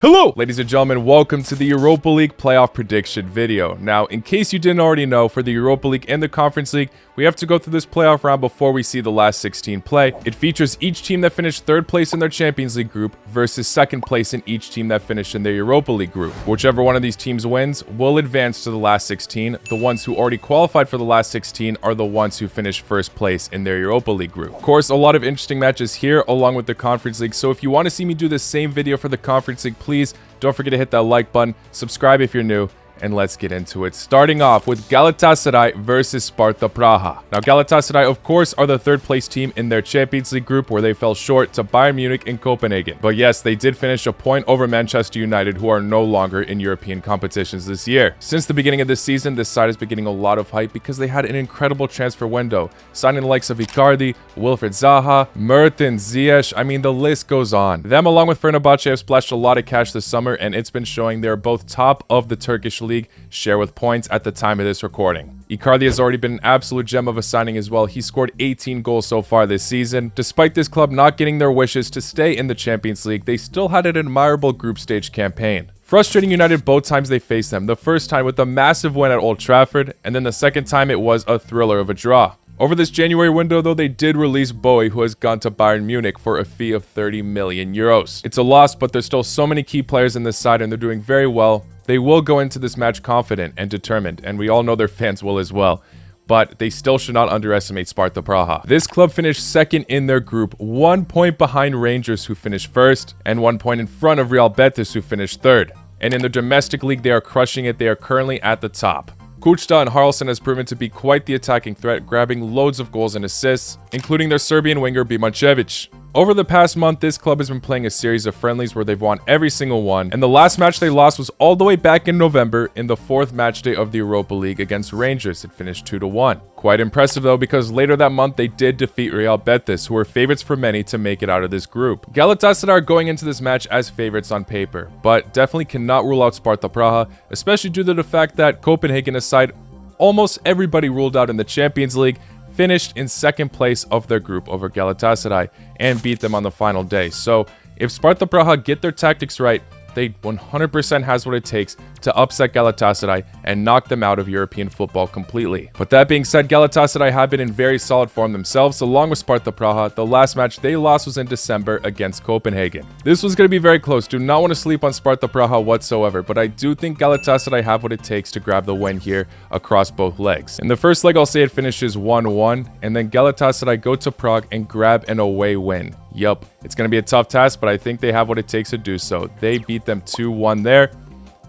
Hello, ladies and gentlemen, welcome to the Europa League playoff prediction video. Now, in case you didn't already know, for the Europa League and the Conference League, we have to go through this playoff round before we see the last 16 play. It features each team that finished third place in their Champions League group versus second place in each team that finished in their Europa League group. Whichever one of these teams wins will advance to the last 16. The ones who already qualified for the last 16 are the ones who finished first place in their Europa League group. Of course, a lot of interesting matches here along with the Conference League, so if you want to see me do the same video for the Conference League, please don't forget to hit that like button, subscribe if you're new, and let's get into it. Starting off with Galatasaray versus Sparta Praha. Now, Galatasaray, of course, are the third place team in their Champions League group where they fell short to Bayern Munich and Copenhagen. But yes, they did finish a point over Manchester United, who are no longer in European competitions this year. Since the beginning of this season, this side has been getting a lot of hype because they had an incredible transfer window, signing the likes of Icardi, Wilfried Zaha, Mertens, Ziyech. I mean, the list goes on. Them, along with Fenerbahce, have splashed a lot of cash this summer, and it's been showing they're both top of the Turkish league share with points at the time of this recording. Icardi has already been an absolute gem of a signing as well. He scored 18 goals so far this season. Despite this club not getting their wishes to stay in the Champions League, they still had an admirable group stage campaign. Frustrating United both times they faced them. The first time with a massive win at Old Trafford, and then the second time it was a thriller of a draw. Over this January window, though, they did release Bowie, who has gone to Bayern Munich for a fee of 30 million euros. It's a loss, but there's still so many key players in this side, and they're doing very well. They will go into this match confident and determined, and we all know their fans will as well. But they still should not underestimate Sparta Praha. This club finished second in their group, 1 point behind Rangers, who finished first, and 1 point in front of Real Betis, who finished third. And in the domestic league, they are crushing it. They are currently at the top. Kuchta and Haralson has proven to be quite the attacking threat, grabbing loads of goals and assists, including their Serbian winger Bimancevic. Over the past month, this club has been playing a series of friendlies where they've won every single one, and the last match they lost was all the way back in November in the fourth match day of the Europa League against Rangers. It finished 2-1. Quite impressive though, because later that month they did defeat Real Betis, who were favorites for many to make it out of this group. Galatasaray are going into this match as favorites on paper, but definitely cannot rule out Sparta Praha, especially due to the fact that Copenhagen aside, almost everybody ruled out in the Champions League, finished in second place of their group over Galatasaray and beat them on the final day. So if Sparta Praha get their tactics right, they 100% has what it takes to upset Galatasaray and knock them out of European football completely. But that being said, Galatasaray have been in very solid form themselves, along with Sparta Praha. The last match they lost was in December against Copenhagen. This was going to be very close. Do not want to sleep on Sparta Praha whatsoever, but I do think Galatasaray have what it takes to grab the win here across both legs. In the first leg, I'll say it finishes 1-1, and then Galatasaray go to Prague and grab an away win. Yup, it's going to be a tough task, but I think they have what it takes to do so. They beat them 2-1 there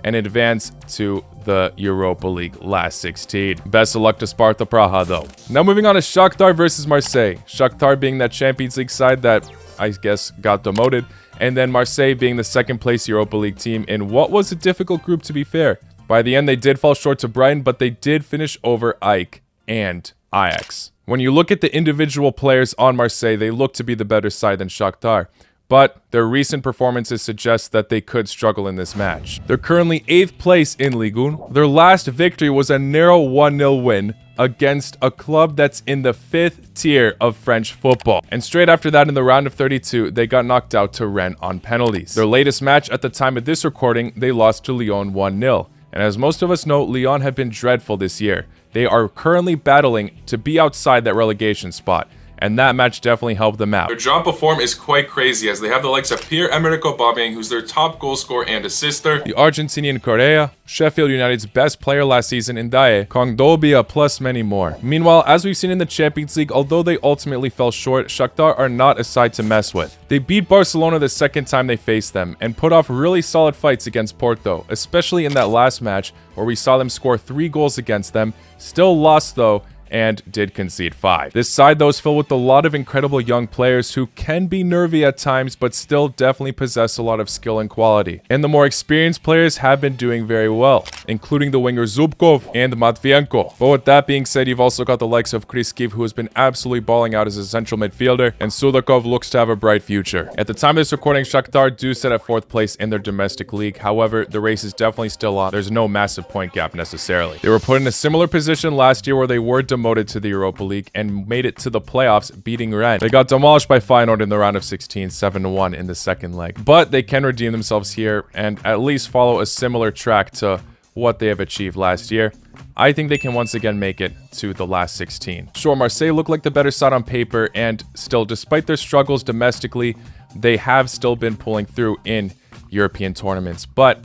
and advance to the Europa League last 16. Best of luck to Sparta Praha, though. Now moving on to Shakhtar versus Marseille. Shakhtar being that Champions League side that, I guess, got demoted, and then Marseille being the second place Europa League team in what was a difficult group, to be fair. By the end, they did fall short to Brighton, but they did finish over AEK and Ajax. When you look at the individual players on Marseille, they look to be the better side than Shakhtar, but their recent performances suggest that they could struggle in this match. They're currently 8th place in Ligue 1. Their last victory was a narrow 1-0 win against a club that's in the 5th tier of French football. And straight after that, in the round of 32, they got knocked out to Rennes on penalties. Their latest match at the time of this recording, they lost to Lyon 1-0. And as most of us know, Lyon have been dreadful this year. They are currently battling to be outside that relegation spot, and that match definitely helped them out. Their jump of form is quite crazy, as they have the likes of Pierre-Emerick Aubameyang, who's their top goal scorer and assister, the Argentinian Correa, Sheffield United's best player last season in Daye, Kondogbia, plus many more. Meanwhile, as we've seen in the Champions League, although they ultimately fell short, Shakhtar are not a side to mess with. They beat Barcelona the second time they faced them, and put off really solid fights against Porto, especially in that last match where we saw them score 3 goals against them. Still lost though, and did concede 5. This side, though, is filled with a lot of incredible young players who can be nervy at times, but still definitely possess a lot of skill and quality. And the more experienced players have been doing very well, including the winger Zubkov and Matvienko. But with that being said, you've also got the likes of Kriskiv, who has been absolutely balling out as a central midfielder, and Sudakov looks to have a bright future. At the time of this recording, Shakhtar do sit at 4th place in their domestic league. However, the race is definitely still on. There's no massive point gap necessarily. They were put in a similar position last year where they were demoted demoted to the Europa League and made it to the playoffs, beating Rennes. They got demolished by Feyenoord in the round of 16, 7-1 in the second leg. But they can redeem themselves here and at least follow a similar track to what they have achieved last year. I think they can once again make it to the last 16. Sure, Marseille look like the better side on paper, and still, despite their struggles domestically, they have still been pulling through in European tournaments. But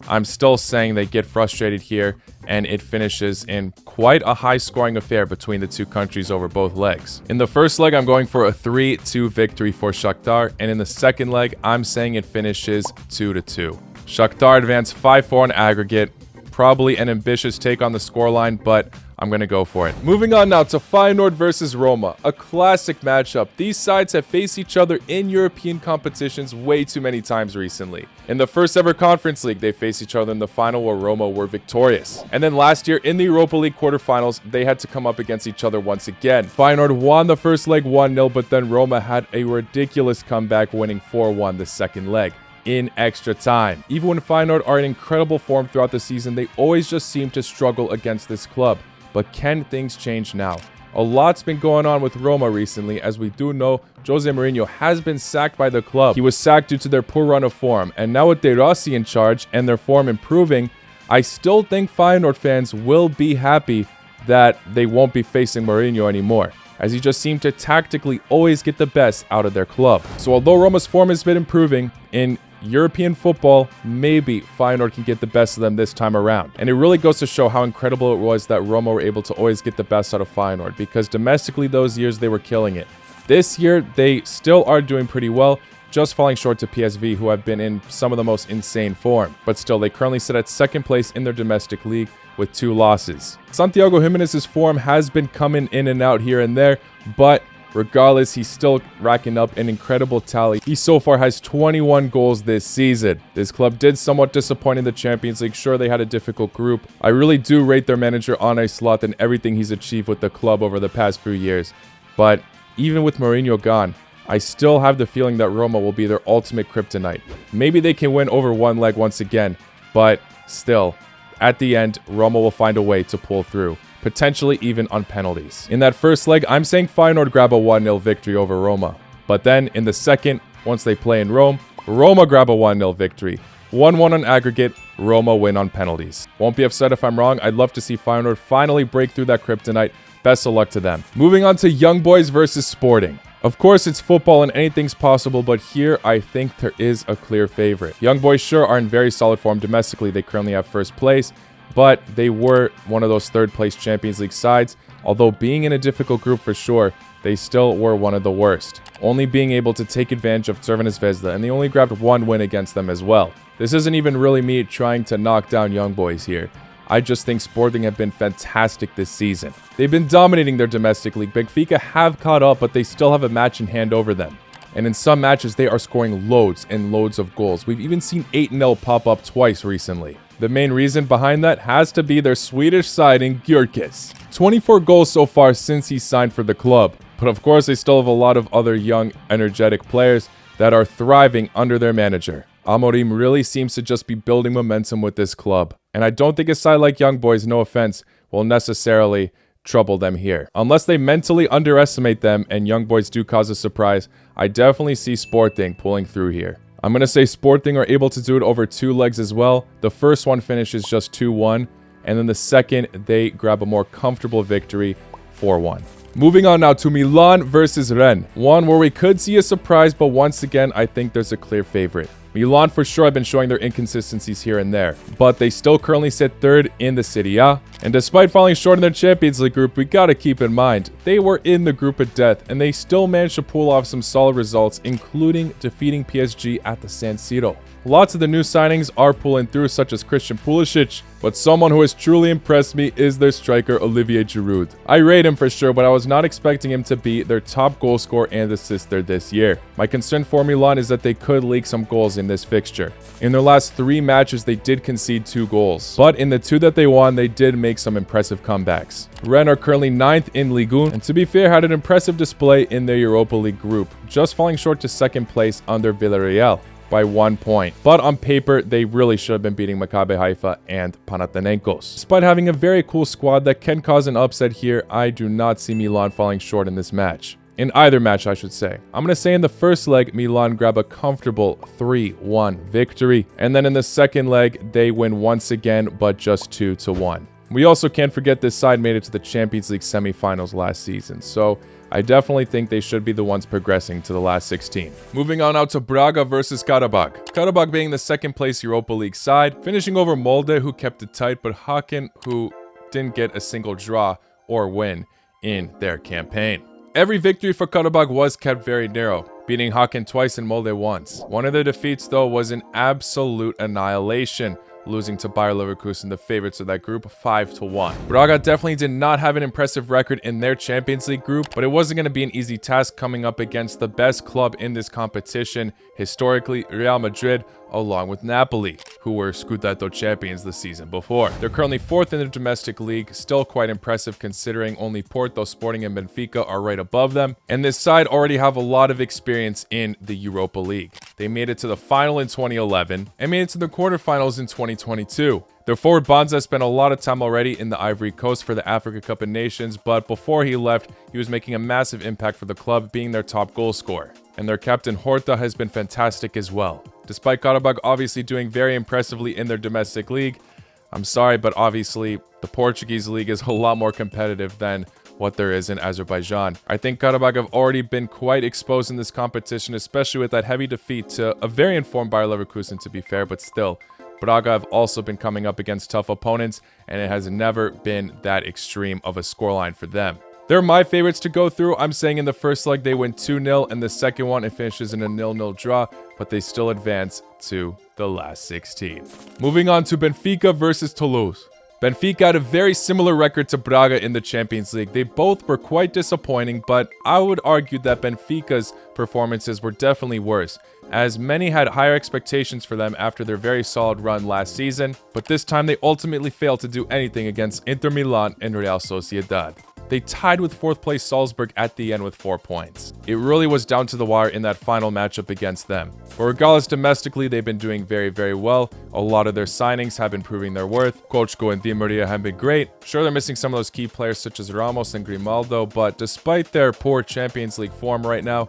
I'm still saying they get frustrated here, and it finishes in quite a high-scoring affair between the two countries over both legs. In the first leg, I'm going for a 3-2 victory for Shakhtar, and in the second leg, I'm saying it finishes 2-2. Shakhtar advance 5-4 on aggregate. Probably an ambitious take on the scoreline, but I'm going to go for it. Moving on now to Feyenoord versus Roma, a classic matchup. These sides have faced each other in European competitions way too many times recently. In the first ever Conference League, they faced each other in the final where Roma were victorious. And then last year in the Europa League quarterfinals, they had to come up against each other once again. Feyenoord won the first leg 1-0, but then Roma had a ridiculous comeback, winning 4-1 the second leg in extra time. Even when Feyenoord are in incredible form throughout the season, they always just seem to struggle against this club. But can things change now? A lot's been going on with Roma recently. As we do know, Jose Mourinho has been sacked by the club. He was sacked due to their poor run of form, and now with De Rossi in charge and their form improving, I still think Feyenoord fans will be happy that they won't be facing Mourinho anymore, as he just seemed to tactically always get the best out of their club. So although Roma's form has been improving, in European football, maybe Feyenoord can get the best of them this time around. And it really goes to show how incredible it was that Roma were able to always get the best out of Feyenoord, because domestically those years they were killing it. This year, they still are doing pretty well, just falling short to PSV, who have been in some of the most insane form. But still, they currently sit at second place in their domestic league with 2 losses. Santiago Jimenez's form has been coming in and out here and there, but regardless, he's still racking up an incredible tally. He so far has 21 goals this season. This club did somewhat disappoint in the Champions League. Sure, they had a difficult group. I really do rate their manager Arne Slot and everything he's achieved with the club over the past few years. But even with Mourinho gone, I still have the feeling that Roma will be their ultimate kryptonite. Maybe they can win over one leg once again, but still, at the end, Roma will find a way to pull through, potentially even on penalties. In that first leg, I'm saying Feyenoord grab a 1-0 victory over Roma. But then in the second, once they play in Rome, Roma grab a 1-0 victory. 1-1 on aggregate, Roma win on penalties. Won't be upset if I'm wrong. I'd love to see Feyenoord finally break through that kryptonite. Best of luck to them. Moving on to Young Boys versus Sporting. Of course, it's football and anything's possible, but here I think there is a clear favorite. Young Boys sure are in very solid form domestically. They currently have first place, but they were one of those third-place Champions League sides. Although being in a difficult group for sure, they still were one of the worst, only being able to take advantage of Crvena Zvezda, and they only grabbed 1 win against them as well. This isn't even really me trying to knock down Young Boys here. I just think Sporting have been fantastic this season. They've been dominating their domestic league. Benfica have caught up, but they still have a match in hand over them. And in some matches, they are scoring loads and loads of goals. We've even seen 8-0 pop up twice recently. The main reason behind that has to be their Swedish signing, Gyökeres. 24 goals so far since he signed for the club. But of course, they still have a lot of other young, energetic players that are thriving under their manager. Amorim really seems to just be building momentum with this club. And I don't think a side like Young Boys, no offense, will necessarily trouble them here. Unless they mentally underestimate them and Young Boys do cause a surprise, I definitely see Sporting pulling through here. I'm going to say Sporting are able to do it over 2 legs as well. The first one finishes just 2-1, and then the second, they grab a more comfortable victory, 4-1. Moving on now to Milan versus Rennes. One where we could see a surprise, but once again, I think there's a clear favorite. Milan for sure have been showing their inconsistencies here and there, but they still currently sit 3rd in the Serie A. And despite falling short in their Champions League group, we gotta keep in mind, they were in the group of death, and they still managed to pull off some solid results, including defeating PSG at the San Siro. Lots of the new signings are pulling through, such as Christian Pulisic, but someone who has truly impressed me is their striker Olivier Giroud. I rate him for sure, but I was not expecting him to be their top goal scorer and assister this year. My concern for Milan is that they could leak some goals in this fixture. In their last 3 matches, they did concede 2 goals, but in the 2 that they won, they did make some impressive comebacks. Rennes are currently 9th in Ligue 1, and to be fair, had an impressive display in their Europa League group, just falling short to 2nd place under Villarreal. by 1 point. But on paper, they really should have been beating Maccabi Haifa and Panathinaikos. Despite having a very cool squad that can cause an upset here, I do not see Milan falling short in this match. In either match, I should say. I'm going to say in the first leg, Milan grab a comfortable 3-1 victory. And then in the second leg, they win once again, but just 2-1. We also can't forget this side made it to the Champions League semifinals last season. So I definitely think they should be the ones progressing to the last 16. Moving on out to Braga versus Karabakh. Karabakh being the second place Europa League side, finishing over Molde, who kept it tight, but Haken, who didn't get a single draw or win in their campaign. Every victory for Karabakh was kept very narrow, beating Haken twice and Molde once. One of their defeats, though, was an absolute annihilation, losing to Bayer Leverkusen, the favorites of that group, 5-1. Braga definitely did not have an impressive record in their Champions League group, but it wasn't going to be an easy task coming up against the best club in this competition, historically Real Madrid, along with Napoli, who were Scudetto champions the season before. They're currently 4th in the domestic league, still quite impressive considering only Porto, Sporting, and Benfica are right above them. And this side already have a lot of experience in the Europa League. They made it to the final in 2011 and made it to the quarterfinals in 2022. Their forward Banza spent a lot of time already in the Ivory Coast for the Africa Cup of Nations, but before he left, he was making a massive impact for the club, being their top goal scorer. And their captain Horta has been fantastic as well. Despite Karabakh obviously doing very impressively in their domestic league, I'm sorry, but obviously the Portuguese league is a lot more competitive than what there is in Azerbaijan. I think Karabakh have already been quite exposed in this competition, especially with that heavy defeat to a very informed Bayer Leverkusen, to be fair, but still. Braga have also been coming up against tough opponents, and it has never been that extreme of a scoreline for them. They're my favorites to go through. I'm saying in the first leg they win 2-0, and the second one it finishes in a 0-0 draw, but they still advance to the last 16. Moving on to Benfica versus Toulouse. Benfica had a very similar record to Braga in the Champions League. They both were quite disappointing, but I would argue that Benfica's performances were definitely worse, as many had higher expectations for them after their very solid run last season, but this time they ultimately failed to do anything against Inter Milan and Real Sociedad. They tied with 4th place Salzburg at the end with 4 points. It really was down to the wire in that final matchup against them. But regardless, domestically, they've been doing very, very well. A lot of their signings have been proving their worth. Kochko and Di Maria have been great. Sure, they're missing some of those key players such as Ramos and Grimaldo, but despite their poor Champions League form right now,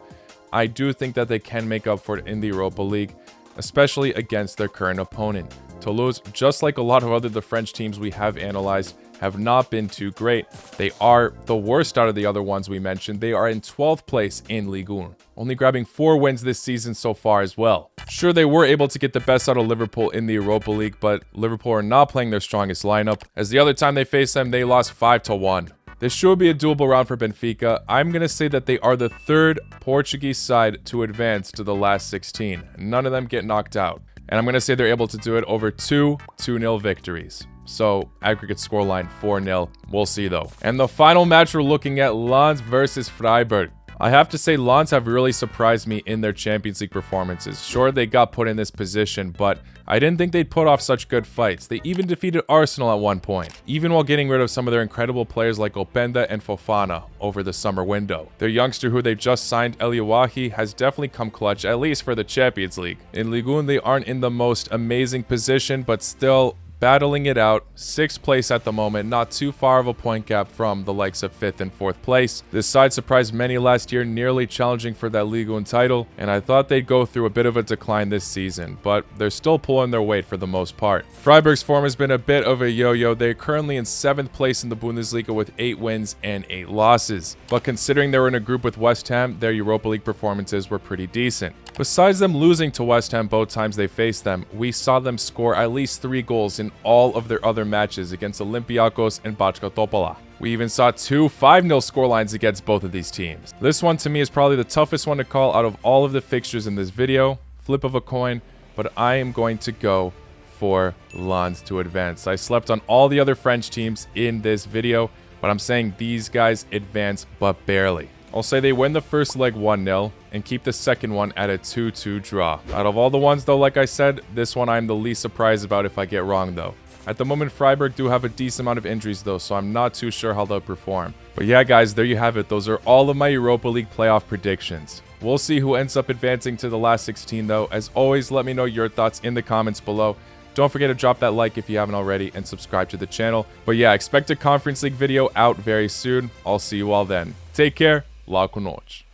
I do think that they can make up for it in the Europa League, especially against their current opponent. Toulouse, just like a lot of the French teams we have analyzed, have not been too great. They are the worst out of the other ones we mentioned. They are in 12th place in Ligue 1, only grabbing 4 wins this season so far as well. Sure, they were able to get the best out of Liverpool in the Europa League, but Liverpool are not playing their strongest lineup, as the other time they faced them, they lost 5-1. This should be a doable round for Benfica. I'm going to say that they are the 3rd Portuguese side to advance to the last 16. None of them get knocked out. And I'm going to say they're able to do it over 2 2-0 victories. So, aggregate scoreline 4-0. We'll see though. And the final match we're looking at, Lens versus Freiburg. I have to say Lens have really surprised me in their Champions League performances. Sure, they got put in this position, but I didn't think they'd put off such good fights. They even defeated Arsenal at one point, even while getting rid of some of their incredible players like Openda and Fofana over the summer window. Their youngster who they just signed, Eliawahi, has definitely come clutch, at least for the Champions League. In Ligue 1, they aren't in the most amazing position, but still battling it out. 6th place at the moment, not too far of a point gap from the likes of 5th and 4th place. This side surprised many last year, nearly challenging for that Ligue 1 title, and I thought they'd go through a bit of a decline this season, but they're still pulling their weight for the most part. Freiburg's form has been a bit of a yo-yo. They're currently in 7th place in the Bundesliga with 8 wins and 8 losses, but considering they were in a group with West Ham, their Europa League performances were pretty decent. Besides them losing to West Ham both times they faced them, we saw them score at least 3 goals in all of their other matches against Olympiacos and Bachka Topola. We even saw 2 5-0 scorelines against both of these teams. This one to me is probably the toughest one to call out of all of the fixtures in this video. Flip of a coin, but I am going to go for Lens to advance. I slept on all the other French teams in this video, but I'm saying these guys advance but barely. I'll say they win the first leg 1-0 and keep the second one at a 2-2 draw. Out of all the ones though, like I said, this one I'm the least surprised about if I get wrong though. At the moment, Freiburg do have a decent amount of injuries though, so I'm not too sure how they'll perform. But yeah guys, there you have it. Those are all of my Europa League playoff predictions. We'll see who ends up advancing to the last 16 though. As always, let me know your thoughts in the comments below. Don't forget to drop that like if you haven't already and subscribe to the channel. But yeah, expect a Conference League video out very soon. I'll see you all then. Take care. La cu noci.